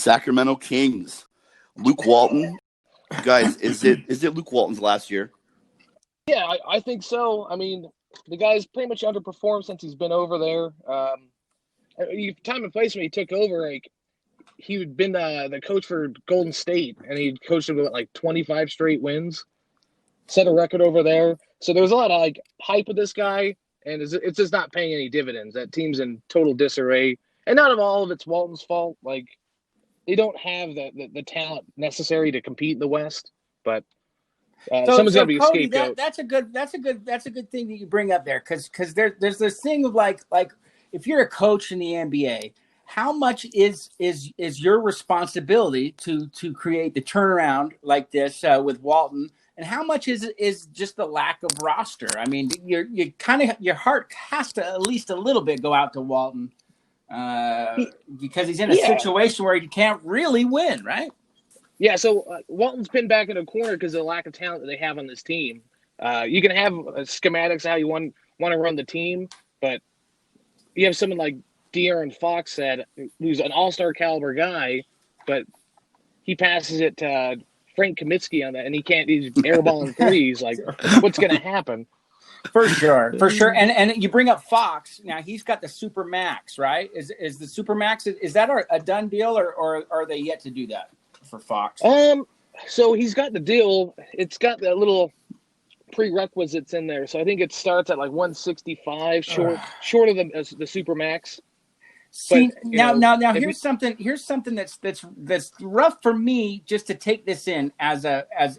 Sacramento Kings. Luke Walton. Guys, is it Luke Walton's last year? Yeah, I think so. I mean, the guy's pretty much underperformed since he's been over there. Time and place when he took over, like he'd been the coach for Golden State, and he'd coached them with like 25 straight wins, set a record over there. So there was a lot of like hype with this guy, and it's just not paying any dividends. That team's in total disarray, and not all of it's Walton's fault. Like they don't have the talent necessary to compete in the West, but. Someone's got to be a Cody, scapegoat. That's a good thing that you bring up there because there's this thing of like if you're a coach in the NBA, how much is your responsibility to create the turnaround like this with Walton, and how much is just the lack of roster? I mean, your heart has to at least a little bit go out to Walton because he's in a situation where he can't really win, right? Yeah, so Walton's pinned back in a corner because of the lack of talent that they have on this team. You can have schematics how you want to run the team, but you have someone like De'Aaron Fox who's an all-star caliber guy, but he passes it to Frank Kaminsky on that, and he's airballing threes. Like, what's going to happen? For sure. And you bring up Fox. Now he's got the super max, right? Is the super max is that a done deal, or are they yet to do that for Fox? So he's got the deal. It's got the little prerequisites in there. So I think it starts at like 165, short of the super max. See, but, now here's something that's rough for me just to take this in as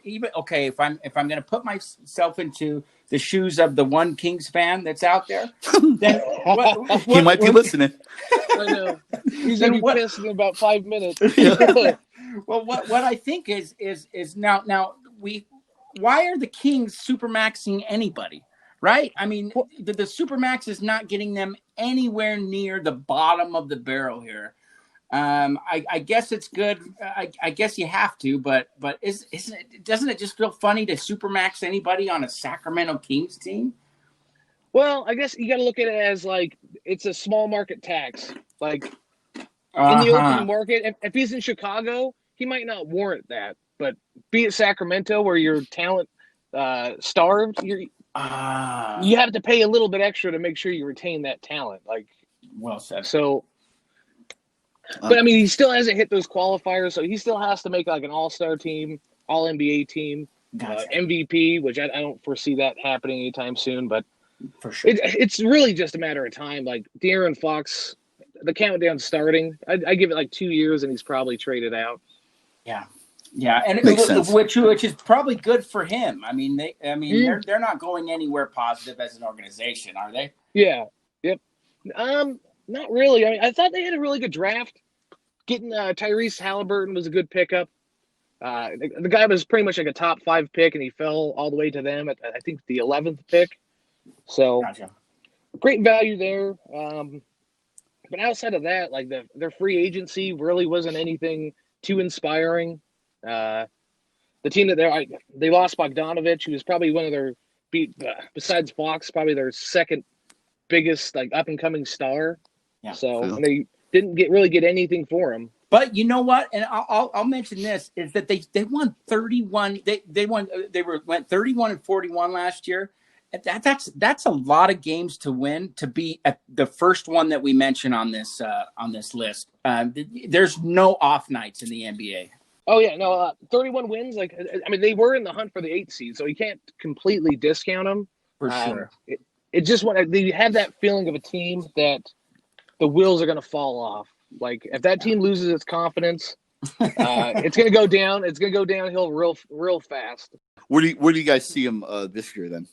even okay, if I'm going to put myself into the shoes of the one Kings fan that's out there, then he might be listening. I know. He's going to be pissed in about 5 minutes. Well, what I think is now why are the Kings supermaxing anybody? Right? I mean, the supermax is not getting them anywhere near the bottom of the barrel here. I guess it's good. I guess you have to, but doesn't it just feel funny to supermax anybody on a Sacramento Kings team? Well, I guess you got to look at it as like it's a small market tax. Like in the open market, if he's in Chicago, he might not warrant that. But be it Sacramento, where your talent starved, you have to pay a little bit extra to make sure you retain that talent. Like, well said. So, but I mean, he still hasn't hit those qualifiers, so he still has to make like an all-star team, all-NBA team, gotcha. MVP, which I don't foresee that happening anytime soon. But for sure, it's really just a matter of time. Like De'Aaron Fox, the countdown's starting. I give it like 2 years, and he's probably traded out. Yeah, and which is probably good for him. I mean, they're not going anywhere positive as an organization, are they? Yeah. Yep. Not really. I mean, I thought they had a really good draft. Getting Tyrese Halliburton was a good pickup. The guy was pretty much like a top 5 pick, and he fell all the way to them at I think the 11th pick. So, gotcha. Great value there. But outside of that, like their free agency really wasn't anything too inspiring. The team that they lost Bogdanovich, who was probably one of their besides Fox, probably their second biggest like up and coming star. Yeah. So and they didn't really get anything for him. But you know what? And I'll mention this is that they won 31. They went 31-41 last year. That's a lot of games to win to be at the first one that we mention on this list. There's no off nights in the NBA. Oh yeah, no, 31 wins. Like I mean, they were in the hunt for the 8th seed, so you can't completely discount them. For sure. It just you have that feeling of a team that the wheels are going to fall off. Like if that team loses its confidence, it's going to go down. It's going to go downhill real fast. Where do you guys see them this year then?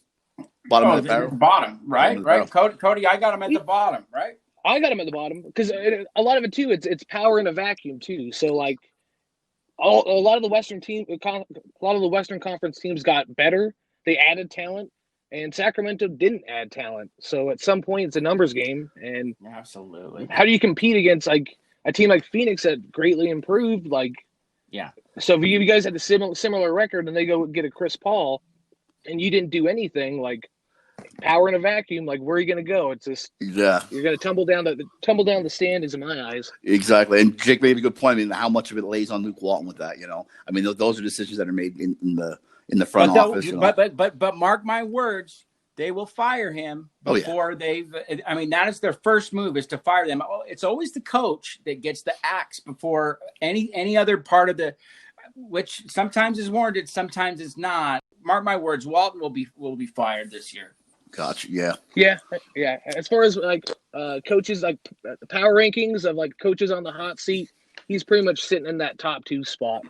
Bottom of the barrel? Bottom, right? Right. Cody, I got him at the bottom, right? I got him at the bottom because a lot of it too. It's power in a vacuum too. So like. A lot of the Western Conference teams got better. They added talent, and Sacramento didn't add talent. So at some point, it's a numbers game. And absolutely, how do you compete against like a team like Phoenix that greatly improved? Like, yeah. So if you guys had a similar record, and they go get a Chris Paul, and you didn't do anything, like power in a vacuum. Like, where are you going to go? It's just Yeah, you're going to tumble down the standings in my eyes. exactly. And Jake made a good point. I mean, how much of it lays on Luke Walton with that? I mean, those are decisions that are made in the front office. But mark my words, they will fire him before they've. I mean, that is their first move, is to fire them. It's always the coach that gets the axe before any other part of the, which sometimes is warranted, sometimes it's not. Mark my words, Walton will be fired this year. Gotcha. Yeah. Yeah. As far as like coaches, like the power rankings of like coaches on the hot seat, he's pretty much sitting in that top 2 spot.